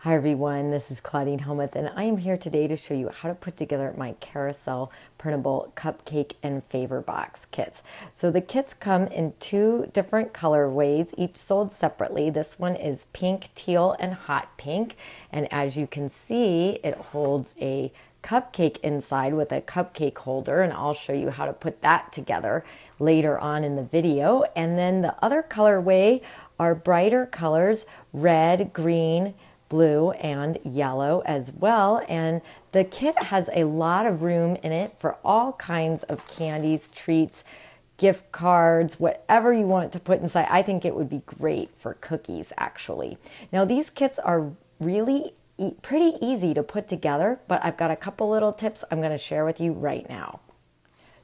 Hi everyone, this is Claudine Helmuth and I am here today to show you how to put together my carousel printable cupcake and favor box kits. So the kits come in two different colorways, each sold separately. This one is pink, teal, and hot pink. And as you can see, it holds a cupcake inside with a cupcake holder, and I'll show you how to put that together later on in the video. And then the other colorway are brighter colors, red, green, blue, and yellow as well. And the kit has a lot of room in it for all kinds of candies, treats, gift cards, whatever you want to put inside. I think it would be great for cookies, actually. Now, these kits are really pretty easy to put together, but I've got a couple little tips I'm going to share with you right now.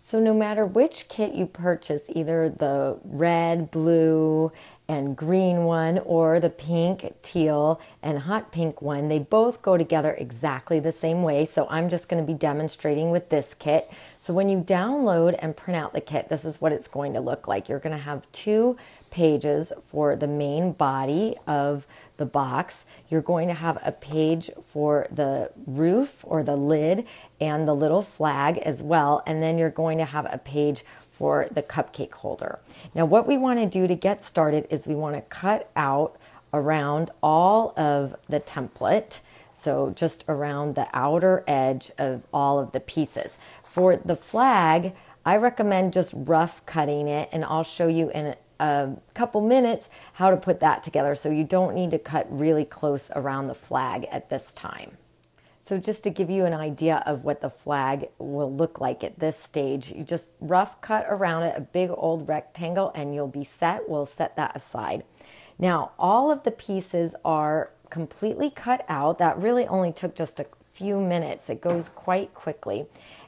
So no matter which kit you purchase, either the red, blue, and green one or the pink, teal, and hot pink one, they both go together exactly the same way. So I'm just going to be demonstrating with this kit. So when you download and print out the kit, this is what it's going to look like. You're going to have two pages for the main body of the box. You're going to have a page for the roof or the lid and the little flag as well. And then you're going to have a page for the cupcake holder. Now, what we want to do to get started is we want to cut out around all of the template. So just around the outer edge of all of the pieces. For the flag, I recommend just rough cutting it, and I'll show you in a couple minutes how to put that together, so you don't need to cut really close around the flag at this time. So just to give you an idea of what the flag will look like at this stage, you just rough cut around it, a big old rectangle, and you'll be set. We'll set that aside. Now, all of the pieces are completely cut out. That really only took just a few minutes. It goes quite quickly.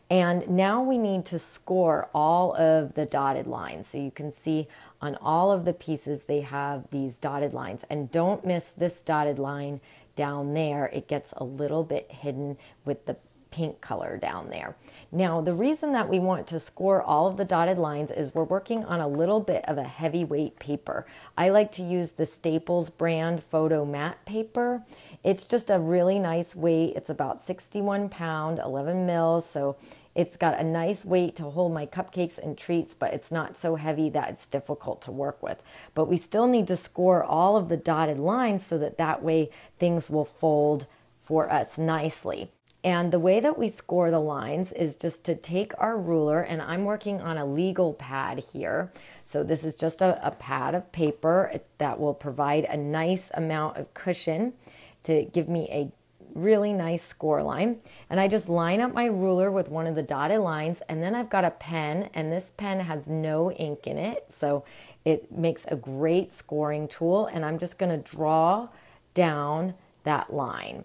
And now we need to score all of the dotted lines. So you can see on all of the pieces, they have these dotted lines. And don't miss this dotted line down there. It gets a little bit hidden with the pink color down there. Now, the reason that we want to score all of the dotted lines is we're working on a little bit of a heavyweight paper. I like to use the Staples brand photo matte paper. It's just a really nice weight. It's about 61 pound, 11 mils. So it's got a nice weight to hold my cupcakes and treats, but it's not so heavy that it's difficult to work with. But we still need to score all of the dotted lines so that that way things will fold for us nicely. And the way that we score the lines is just to take our ruler, and I'm working on a legal pad here. So this is just a pad of paper that will provide a nice amount of cushion to give me a really nice score line. And I just line up my ruler with one of the dotted lines, and then I've got a pen, and this pen has no ink in it, so it makes a great scoring tool. And I'm just going to draw down that line.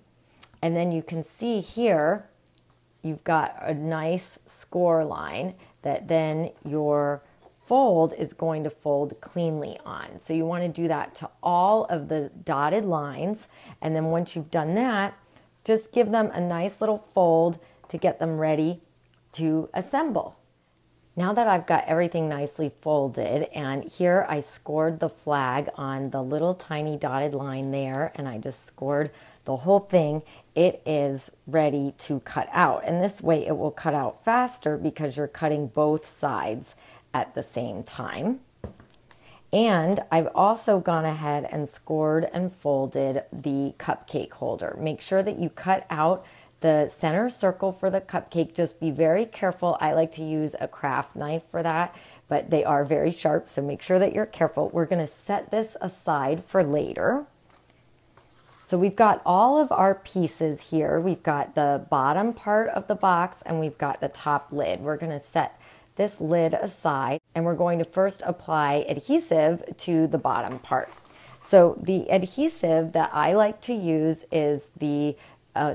And then you can see here, you've got a nice score line that then your fold is going to fold cleanly on. So you want to do that to all of the dotted lines. And then once you've done that, just give them a nice little fold to get them ready to assemble. Now that I've got everything nicely folded, and here I scored the flag on the little tiny dotted line there, and I just scored the whole thing, it is ready to cut out. And this way it will cut out faster because you're cutting both sides at the same time. And I've also gone ahead and scored and folded the cupcake holder. Make sure that you cut out the center circle for the cupcake. Just be very careful. I like to use a craft knife for that, but they are very sharp, so make sure that you're careful. We're going to set this aside for later. So we've got all of our pieces here. We've got the bottom part of the box, and we've got the top lid. We're going to set this lid aside, and we're going to first apply adhesive to the bottom part. So the adhesive that I like to use is the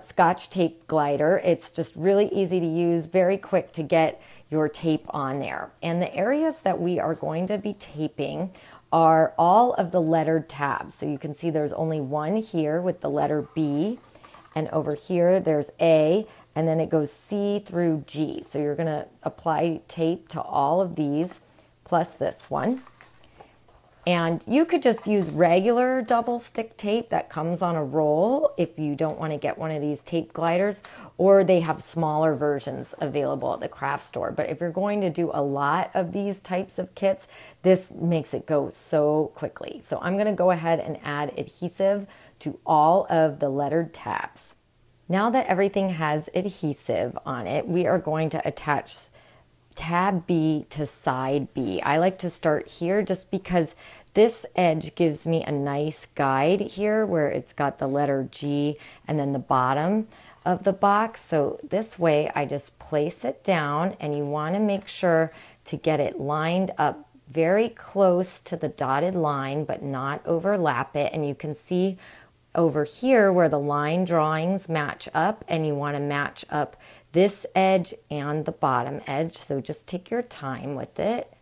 Scotch tape glider. It's just really easy to use, very quick to get your tape on there. And the areas that we are going to be taping are all of the lettered tabs. So you can see there's only one here with the letter B, and over here there's A, and then it goes C through G. So you're going to apply tape to all of these, plus this one. And you could just use regular double stick tape that comes on a roll if you don't want to get one of these tape gliders, or they have smaller versions available at the craft store. But if you're going to do a lot of these types of kits, this makes it go so quickly. So I'm going to go ahead and add adhesive to all of the lettered tabs. Now that everything has adhesive on it, we are going to attach tab B to side B. I like to start here just because this edge gives me a nice guide here where it's got the letter G and then the bottom of the box. So this way I just place it down, and you want to make sure to get it lined up very close to the dotted line but not overlap it. And you can see over here where the line drawings match up, and you want to match up this edge and the bottom edge. So just take your time with it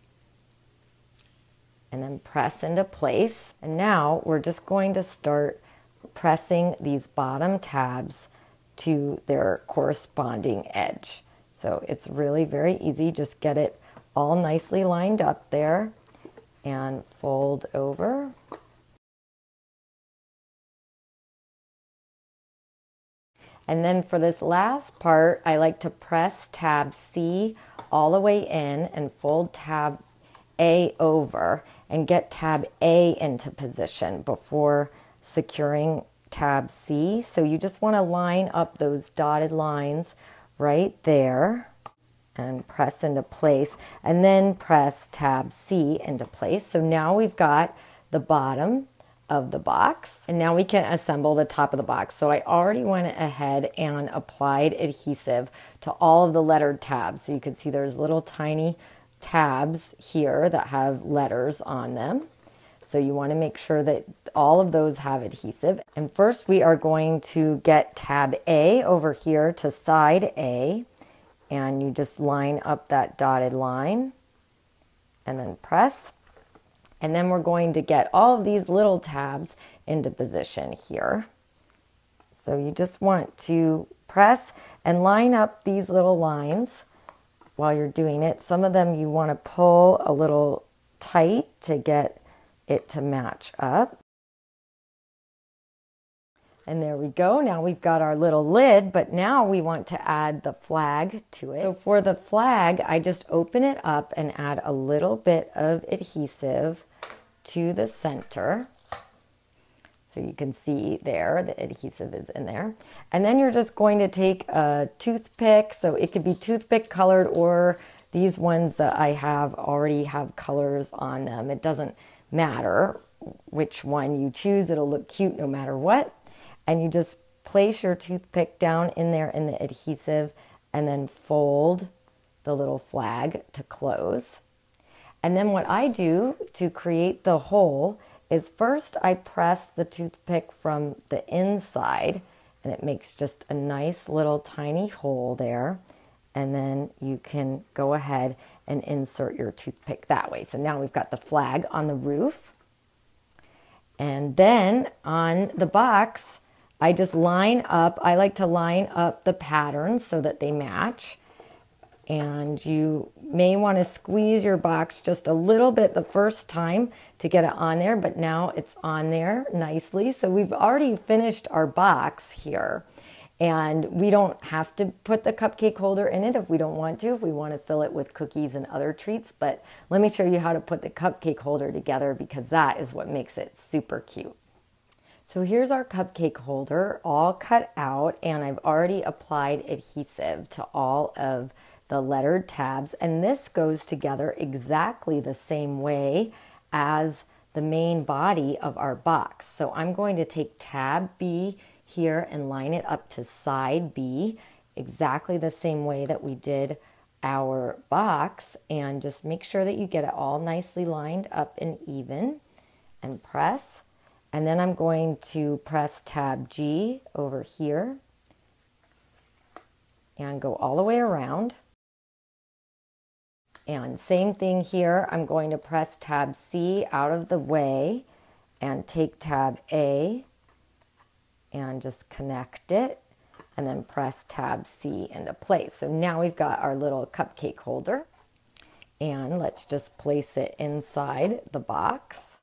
and then press into place. And now we're just going to start pressing these bottom tabs to their corresponding edge. So it's really very easy. Just get it all nicely lined up there and fold over. And then for this last part, I like to press tab C all the way in and fold tab A over and get tab A into position before securing tab C. So you just want to line up those dotted lines right there and press into place, and then press tab C into place. So now we've got the bottom of the box, and now we can assemble the top of the box. So I already went ahead and applied adhesive to all of the lettered tabs. So you can see there's little tiny tabs here that have letters on them. So you want to make sure that all of those have adhesive. And first we are going to get tab A over here to side A, and you just line up that dotted line and then press. And then we're going to get all of these little tabs into position here. So you just want to press and line up these little lines while you're doing it. Some of them you want to pull a little tight to get it to match up. And there we go. Now we've got our little lid, but now we want to add the flag to it. So for the flag, I just open it up and add a little bit of adhesive to the center. So you can see there, the adhesive is in there. And then you're just going to take a toothpick. So it could be toothpick colored, or these ones that I have already have colors on them. It doesn't matter which one you choose. It'll look cute no matter what. And you just place your toothpick down in there in the adhesive and then fold the little flag to close. And then what I do to create the hole is first I press the toothpick from the inside, and it makes just a nice little tiny hole there. And then you can go ahead and insert your toothpick that way. So now we've got the flag on the roof. And then on the box, I just line up, I like to line up the patterns so that they match. And you may want to squeeze your box just a little bit the first time to get it on there, but now it's on there nicely. So we've already finished our box here, and we don't have to put the cupcake holder in it if we don't want to, if we want to fill it with cookies and other treats. But let me show you how to put the cupcake holder together, because that is what makes it super cute. So here's our cupcake holder all cut out, and I've already applied adhesive to all of the lettered tabs, and this goes together exactly the same way as the main body of our box. So I'm going to take tab B here and line it up to side B, exactly the same way that we did our box, and just make sure that you get it all nicely lined up and even, and press. And then I'm going to press tab G over here and go all the way around. And same thing here, I'm going to press tab C out of the way and take tab A and just connect it, and then press tab C into place. So now we've got our little cupcake holder, and let's just place it inside the box.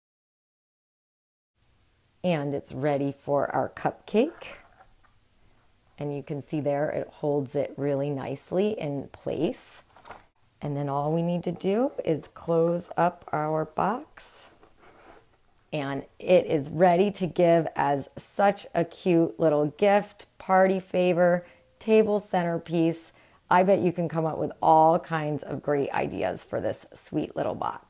And it's ready for our cupcake. And you can see there, it holds it really nicely in place. And then all we need to do is close up our box. And it is ready to give as such a cute little gift, party favor, table centerpiece. I bet you can come up with all kinds of great ideas for this sweet little box.